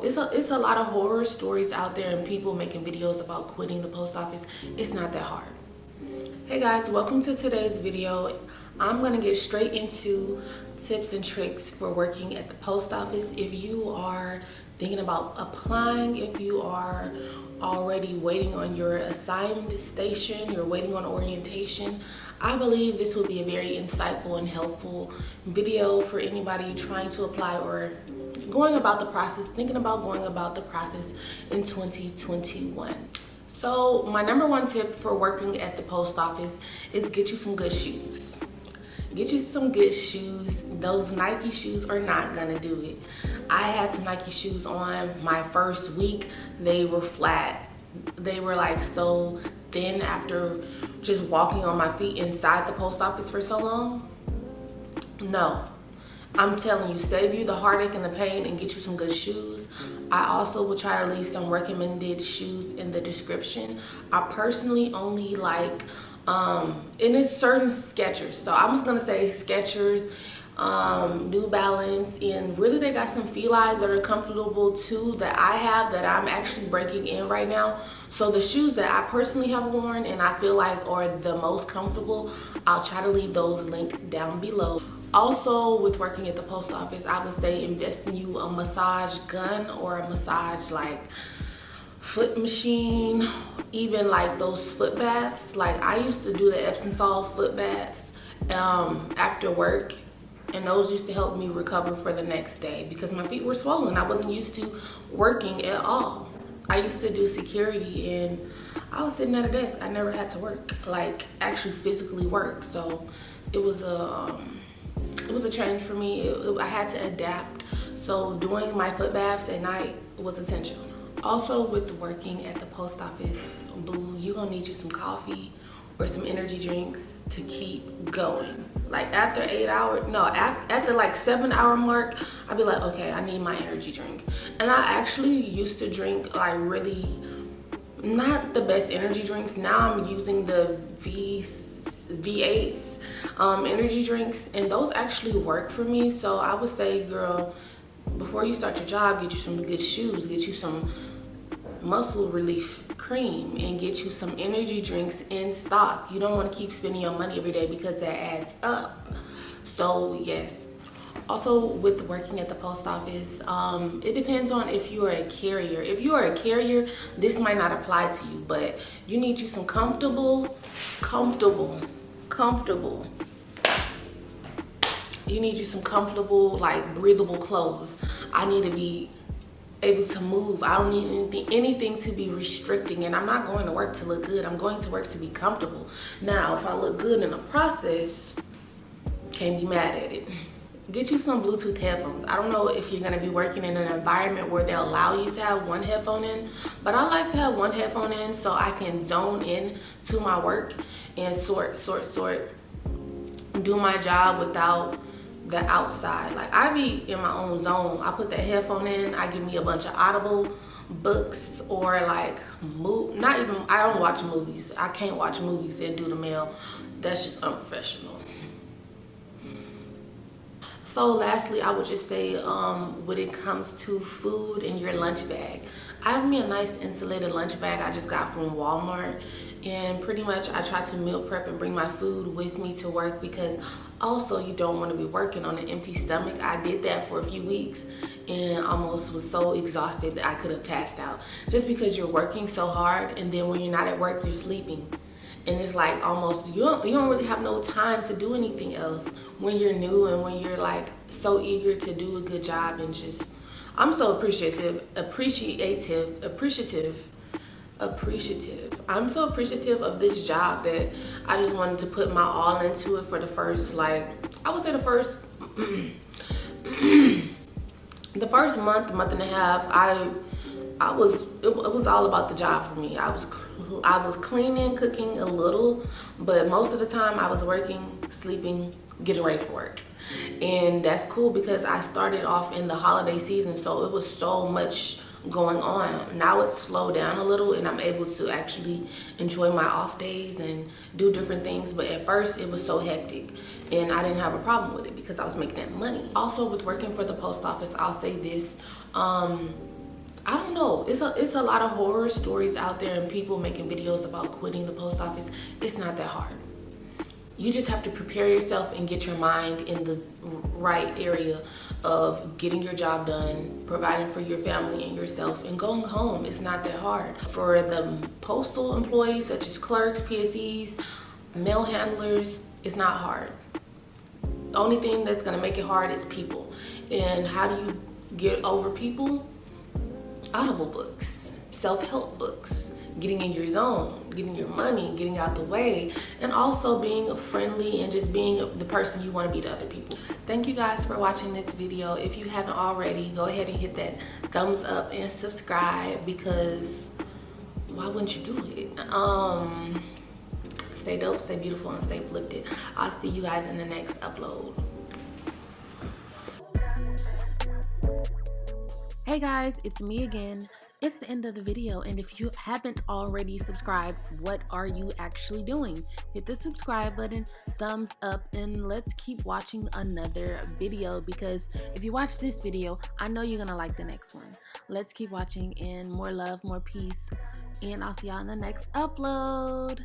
it's a lot of horror stories out there and people making videos about quitting the post office. It's not that hard. Hey guys, welcome to today's video. I'm gonna get straight into tips and tricks for working at the post office. If you are thinking about applying, if you are already waiting on your assigned station, you're waiting on orientation, I believe this will be a very insightful and helpful video for anybody trying to apply or going about the process, thinking about going about the process in 2021. So my number one tip for working at the post office is get you some good shoes. Get you some good shoes. Those Nike shoes are not gonna do it. I had some Nike shoes on my first week. They were flat. They were like so thin after just walking on my feet inside the post office for so long. No, I'm telling you, save you the heartache and the pain and get you some good shoes. I also will try to leave some recommended shoes in the description. I personally only like, and it's certain Skechers. So I'm just gonna say Skechers, New Balance, and really they got some Felines that are comfortable too that I have that I'm actually breaking in right now. So the shoes that I personally have worn and I feel like are the most comfortable, I'll try to leave those linked down below. Also, with working at the post office, I would say invest in you a massage gun or a massage like foot machine, even like those foot baths. Like I used to do the Epsom salt foot baths after work, and those used to help me recover for the next day because my feet were swollen. I wasn't used to working at all. I used to do security and I was sitting at a desk. I never had to work, like actually physically work. So it was a change for me. I had to adapt. So doing my foot baths at night was essential. Also with working at the post office, boo, you're gonna need you some coffee or some energy drinks to keep going. Like after 8 hours, no, at the like 7 hour mark, I'd be like, okay, I need my energy drink. And I actually used to drink like really not the best energy drinks. Now I'm using the V8s energy drinks, and those actually work for me. So I would say, girl, before you start your job, get you some good shoes, get you some muscle relief cream, and get you some energy drinks in stock. You don't want to keep spending your money every day because that adds up. So yes. Also with working at the post office, it depends on if you are a carrier. If you are a carrier, this might not apply to you, but you need you some comfortable. You need you some comfortable, like breathable clothes. I need to be able to move. I don't need anything to be restricting, and I'm not going to work to look good. I'm going to work to be comfortable. Now, if I look good in the process, can't be mad at it. Get you some Bluetooth headphones. I don't know if you're gonna be working in an environment where they'll allow you to have one headphone in, but I like to have one headphone in so I can zone in to my work and do my job without the outside. Like I be in my own zone. I put that headphone in, I give me a bunch of Audible books or like I don't watch movies. I can't watch movies and do the mail. That's just unprofessional. So lastly, I would just say when it comes to food in your lunch bag, I have me a nice insulated lunch bag I just got from Walmart, and pretty much I try to meal prep and bring my food with me to work because also you don't want to be working on an empty stomach. I did that for a few weeks and almost was so exhausted that I could have passed out just because you're working so hard, and then when you're not at work, you're sleeping. And it's like almost, you don't really have no time to do anything else when you're new and when you're like so eager to do a good job. And just, I'm so appreciative. I'm so appreciative of this job that I just wanted to put my all into it for the first, like, I would say the first month and a half. It was all about the job for me. I was cleaning, cooking a little, but most of the time I was working, sleeping, getting ready for work. And that's cool because I started off in the holiday season, so it was so much going on. Now it's slowed down a little and I'm able to actually enjoy my off days and do different things, but at first it was so hectic and I didn't have a problem with it because I was making that money. Also with working for the post office, I'll say this, I don't know. It's a lot of horror stories out there and people making videos about quitting the post office. It's not that hard. You just have to prepare yourself and get your mind in the right area of getting your job done, providing for your family and yourself, and going home. It's not that hard. For the postal employees such as clerks, PSEs, mail handlers, it's not hard. The only thing that's gonna make it hard is people. And how do you get over people? Audible books, self-help books, getting in your zone, getting your money, getting out the way, and also being friendly and just being the person you want to be to other people. Thank you guys for watching this video. If you haven't already, go ahead and hit that thumbs up and subscribe, because why wouldn't you do it? Stay dope, stay beautiful, and stay uplifted. I'll see you guys in the next upload. Hey guys, it's me again. It's the end of the video, and if you haven't already subscribed, what are you actually doing? Hit the subscribe button, thumbs up, and let's keep watching another video, because if you watch this video, I know you're gonna like the next one. Let's keep watching, and more love, more peace, and I'll see y'all in the next upload.